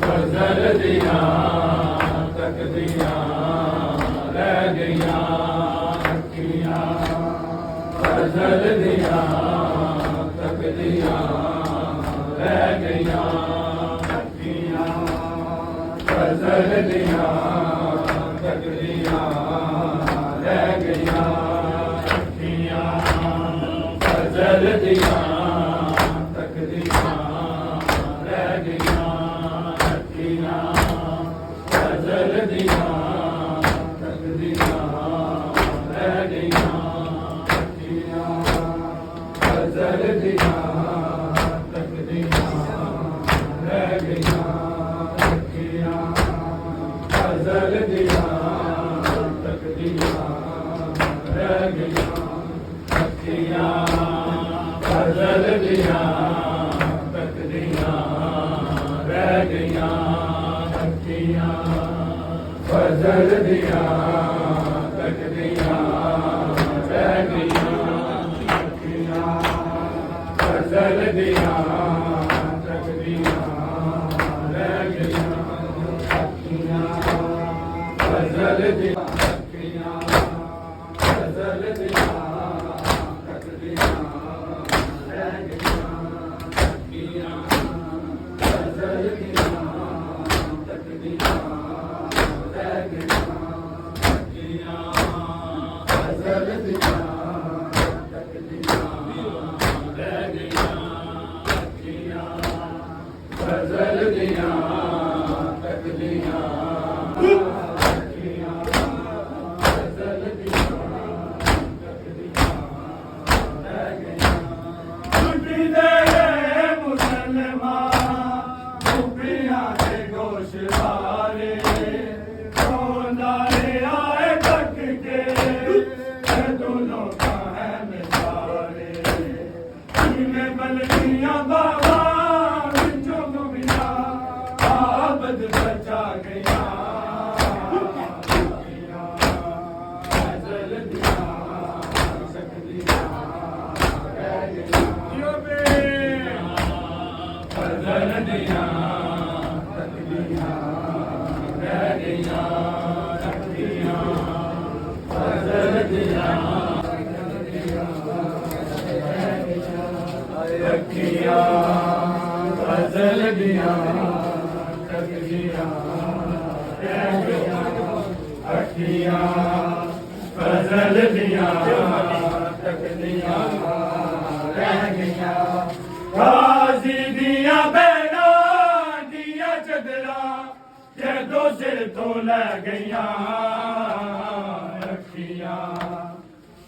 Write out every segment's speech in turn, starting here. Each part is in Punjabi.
फजल दिया तकदियां रह गईयां अखियां फजल दिया तकदियां रह गईयां अखियां फजल दिया तकदियां रह गईयां अखियां फजल दिया फजल दिया तकदियां रह गईयां अखियां फजल दिया तकदियां रह गईयां अखियां फजल दिया अखियां फजल दिया तकदियां रह गईयां अखियां फजल दिया तकदियां फजल दिया तकदियां फजल दिया तकदियां रह गईयां छुट्टी दे मुसलमान छुपियां के गोशवारे सोनारे आए तक के दोनों का है मिसारे में बलियां बाबा बचा गया फजल दिया तकदियां रह गईयां फजल दिया तकदियां रह गईयां अखियां फजल दिया अखियां फजल दिया अखियां फजल दिया तकदियां रह गईयां गाजी दिया बहना दिया चदरा के दो सिर तो ले गईयां अखियां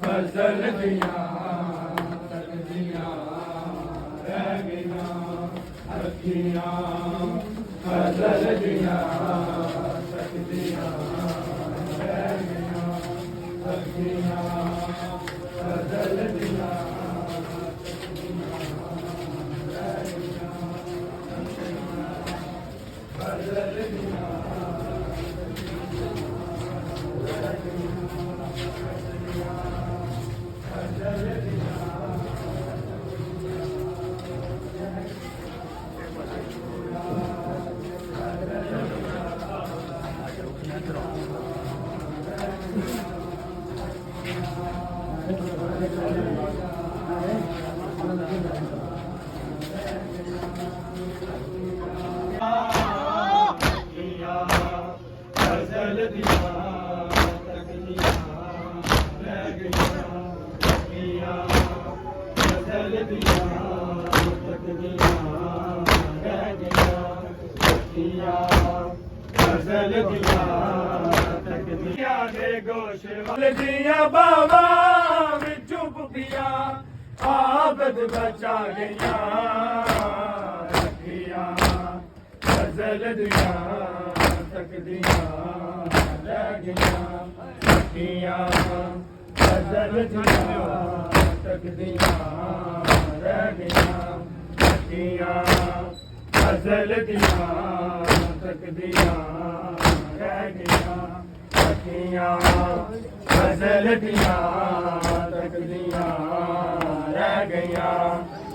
फजल दिया तकदियां रह गईयां अखियां फजल दिया तकदियां रह गईयां अखियां फजल दिया फजल दिया फजल दिया तकदियां रह गईयां अखियां फजल दिया तकदियां रह गईयां अखियां फजल दिया तकदियां दे गोशवारे दिया बाबा विचों पुपिया आबद बचा गईयां अखियां फजल दिया तकदियां रह गईयां अखियां फजल दिया तकदियां रह गईयां अखियां फजल दिया तकदियां रह गईयां अखियां फजल दिया तकदियां रह गईयां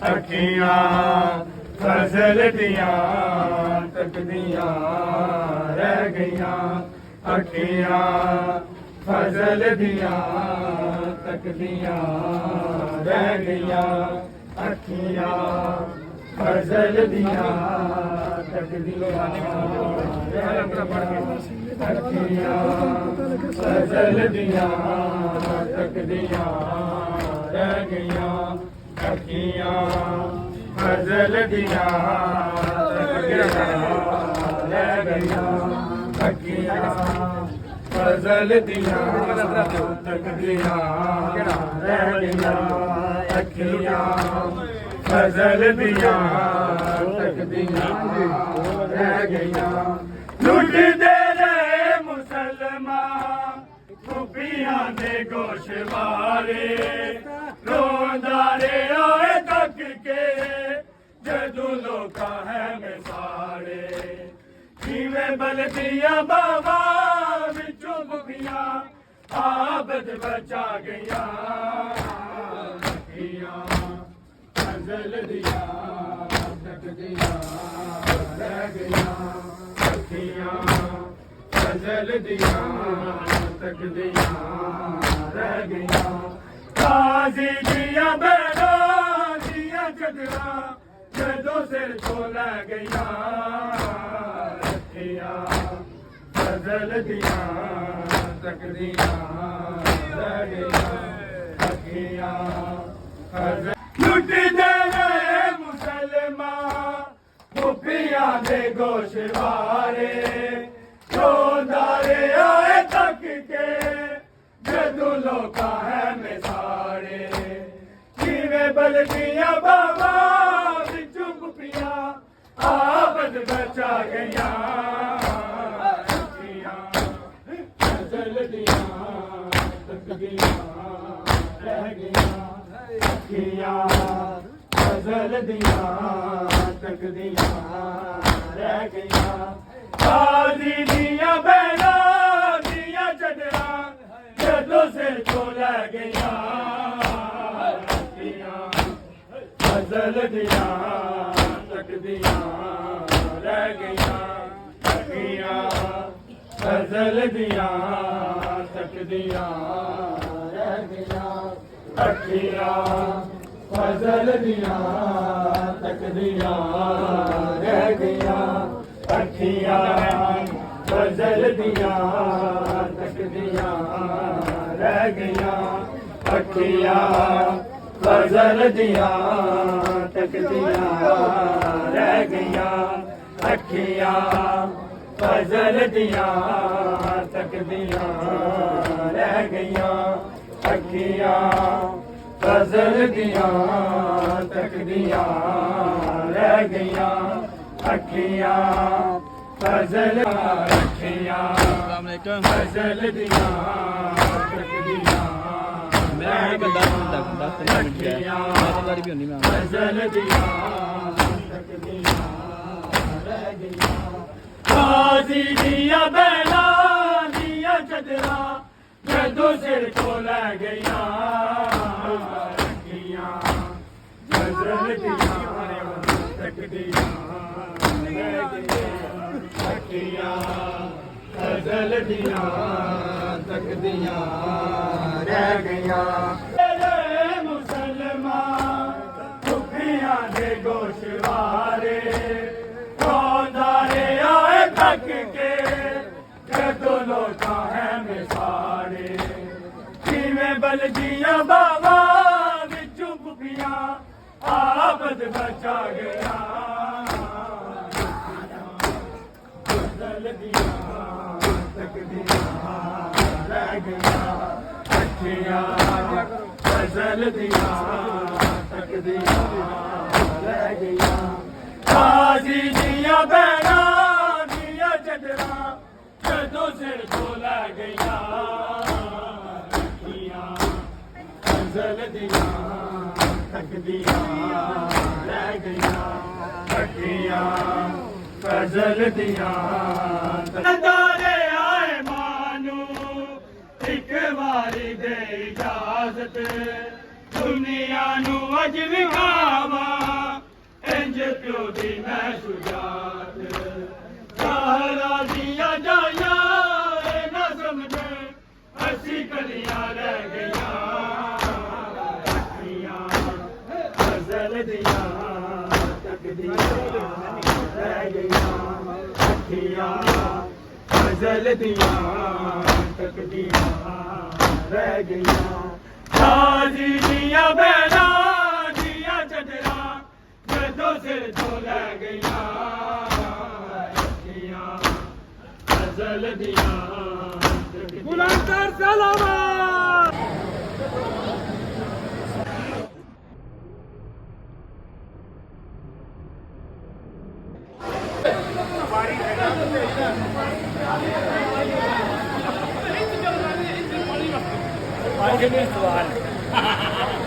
ਅੱਖੀਆਂ ਫਜ਼ਲ ਦੀਆਂ ਤੱਕਦੀਆਂ ਰਹਿ ਗਈਆਂ ਅੱਖੀਆਂ ਫਜ਼ਲ ਦੀਆਂ ਤੱਕਦੀਆਂ ਰਹਿ ਗਈਆਂ ਅੱਖੀਆਂ ਫਜ਼ਲ ਦੀਆਂ ਤੱਕਦੀਆਂ ਅੱਖੀਆਂ ਫਜ਼ਲ ਦੀਆਂ ਤੱਕਦੀਆਂ ਰਹਿ ਗਈਆਂ ਅੱਖੀਆਂ ਫਜ਼ਲ ਦੀਆਂ ਤੱਕਦੀਆਂ ਰਹਿ ਗਈਆਂ ਅੱਖੀਆਂ ਫਜ਼ਲ ਦੀਆਂ ਤੱਕਦੀਆਂ ਰਹਿ ਗਈਆਂ ਅੱਖੀਆਂ ਫਜ਼ਲ ਦੀਆਂ ਤੱਕਦੀਆਂ ਰਹਿ ਗਈਆਂ ਲੁੱਟਦੇ ਰਹੇ ਮੁਸਲਮਾਨ ਖੂਬੀਆਂ ਦੇ ਗੋਸ਼ਵਾਰੇ ਰੋਂਦਾ ਰਿਹਾ ਤੱਕ ਕੇ ਜਦੋਂ ਲੋਕਾਂ ਹੈ ਮਿਸਾਰੇ ਜਿਵੇਂ ਬਲਦੀਆਂ ਬਾਵਾਂ ਵਿੱਚੋਂ ਬੁਗੀਆਂ ਆਬਦ ਬਚਾ ਗਈਆਂ ਅੱਖੀਆਂ ਫਜ਼ਲ ਦੀਆਂ ਤੱਕਦੀਆਂ ਰਹਿ ਗਈਆਂ ਅੱਖੀਆਂ ਫਜ਼ਲ ਦੀਆਂ ਤੱਕਦੀਆਂ ਰਹਿ ਗਈਆਂ ਕਾਜ਼ੀ ਦੀਆਂ ਬੈਠਾਂ ਦੀਆਂ ਚਦਰਾਂ ਜਦੋਂ ਸਿਰ ਤੋਂ ਲੈ ਗਈਆਂ ਅੱਖੀਆਂ ਫਜ਼ਲ ਦੀਆਂ ਤੱਕਦੀਆਂ ਰਹਿ ਗਈਆਂ ਅੱਖੀਆਂ ਫਜ਼ਲ ਲੁੱਟਦੇ ਰਹੇ ਮੁਸਲਮਾਨ ਖੂਬੀਆਂ ਦੇ ਗੋਸ਼ਵਾਰੇ ਰੋਂਦਾ ਰਿਹਾ ਤੱਕ ਕੇ ਜਦੋਂ ਲੋਕਾਂ ਹੈ ਮਿਸਾਰੇ ਜਿਵੇਂ ਬਲਦੀਆਂ ਬਾਵਾਂ ਵਿੱਚੋਂ ਗੁੱਪੀਆਂ ਆਬਦ ਬਚਾ ਗਈਆਂ ਅੱਖੀਆਂ ਫਜ਼ਲ ਦੀਆਂ ਤੱਕਦੀਆਂ ਰਹਿ ਗਈਆਂ ਅੱਖੀਆਂ ਫਜ਼ਲ ਦੀਆਂ ਤੱਕਦੀਆਂ ਰਹਿ ਗਈਆਂ ਕਾਜ਼ੀ ਦੀਆਂ ਬੈਠਾਂ ਦੀਆਂ ਚਦਰਾਂ ਜਦੋਂ ਸਿਰ ਤੋਂ ਲੈ ਗਈਆਂ ਅੱਖੀਆਂ ਫਜ਼ਲ ਦੀਆਂ ਤੱਕਦੀਆਂ ਰਹਿ ਗਈਆਂ ਅੱਖੀਆਂ ਫਜ਼ਲ ਦੀਆਂ ਤੱਕਦੀਆਂ ਰਹਿ ਗਈਆਂ ਅੱਖੀਆਂ ਫਜ਼ਲ ਦੀਆਂ ਤੱਕਦੀਆਂ ਰਹਿ ਗਈਆਂ ਅੱਖੀਆਂ ਫਜ਼ਲ ਦੀਆਂ ਤੱਕਦੀਆਂ ਰਹਿ ਗਈਆਂ ਅੱਖੀਆਂ ਫਜ਼ਲ ਦੀਆਂ ਤੱਕਦੀਆਂ ਰਹਿ ਗਈਆਂ ਅੱਖੀਆਂ ਫਜ਼ਲ ਦੀਆਂ ਤੱਕਦੀਆਂ ਰਹਿ ਗਈਆਂ ਅੱਖੀਆਂ ਫਜ਼ਲ ਦੀਆਂ ਤੱਕਦੀਆਂ ਰਹਿ ਗਈਆਂ ਅੱਖੀਆਂ ਫਜ਼ਲ ਅੱਖੀਆਂ ਫਜ਼ਲ ਦੀਆਂ ਤੱਕਦੀਆਂ ਮੈਂ ਬੰਦਾ ਦੱਸ ਮਿੰਟ ਗਿਆ ਮੈਂ ਤਾਂ ਵਾਰੀ ਵੀ ਹੁੰਦੀ ਮੈਂ ਫਜ਼ਲ ਦੀਆਂ ਤੱਕਦੀਆਂ ਰਹਿ ਗਈਆਂ ਕਾਜ਼ੀ ਦੀਆਂ ਬੈਠਾਂ ਦੀਆਂ ਚਦਰਾਂ ਜਦੋਂ ਸਿਰ ਤੋਂ ਲੈ ਗਈਆਂ ਅੱਖੀਆਂ ਫਜ਼ਲ ਦੀਆਂ ਤੱਕਦੀਆਂ ਰਹਿ ਗਈਆਂ ਅੱਖੀਆਂ ਫਜ਼ਲ ਦੀਆਂ ਤੱਕਦੀਆਂ ਰਹਿ ਗਈਆਂ ਤੇਰੇ ਮੁਸਲਮਾਨ ਖੂਬੀਆਂ ਦੇ ਗੋਸ਼ਵਾਰੇ ਰੋਂਦਾ ਰਿਹਾ ਥੱਕ ਕੇ ਜਦੋਂ ਲੋਕਾਂ ਹੈ ਮਿਸਾਰੇ ਜਿਵੇਂ ਬਲਦੀਆਂ ਬਾਵਾਂ ਵਿੱਚੋਂ ਬੁਗੀਆਂ ਆਬਦ ਬਚਾ ਗਿਆ ਫਜ਼ਲ ਦੀਆਂ ਤੱਕਦੀਆਂ ਰਹਿ ਗਈਆਂ ਅੱਖੀਆਂ ਫਜ਼ਲ ਦੀਆਂ ਤੱਕਦੀਆਂ ਰਹਿ ਗਈਆਂ ਕਾਜ਼ੀ ਦੀਆਂ ਬੈਠਾਂ ਦੀਆਂ ਚਦਰਾਂ ਜਦੋਂ ਸਿਰ ਤੋਂ ਲੈ ਗਈਆਂ ਅੱਖੀਆਂ ਫਜ਼ਲ ਦੀਆਂ ਤੱਕਦੀਆਂ ਰਹਿ ਗਈਆਂ ਅੱਖੀਆਂ ਫਜ਼ਲ ਦੀਆਂ ਤੱਕਦੀਆਂ ਆਏ ਮਾਨੂੰ ਇੱਕ ਵਾਰੀ ਦੇ ਇਜਾਜ਼ਤ ਦੁਨੀਆ ਨੂੰ ਅਜ ਵਿਖਾਵਾ प्यो दी मैं शुजात सहारा दिया जाया न समझे अस्सी कलियां रह गया अखियां फजल दिया तकदीरां रह गया अखियां फजल दिया तकदीरां रह गया ताजी दिया बैला दिया चटरा जदों सिर तो ले गया अखियां फजल दिया बुलंदर सलामत सवाल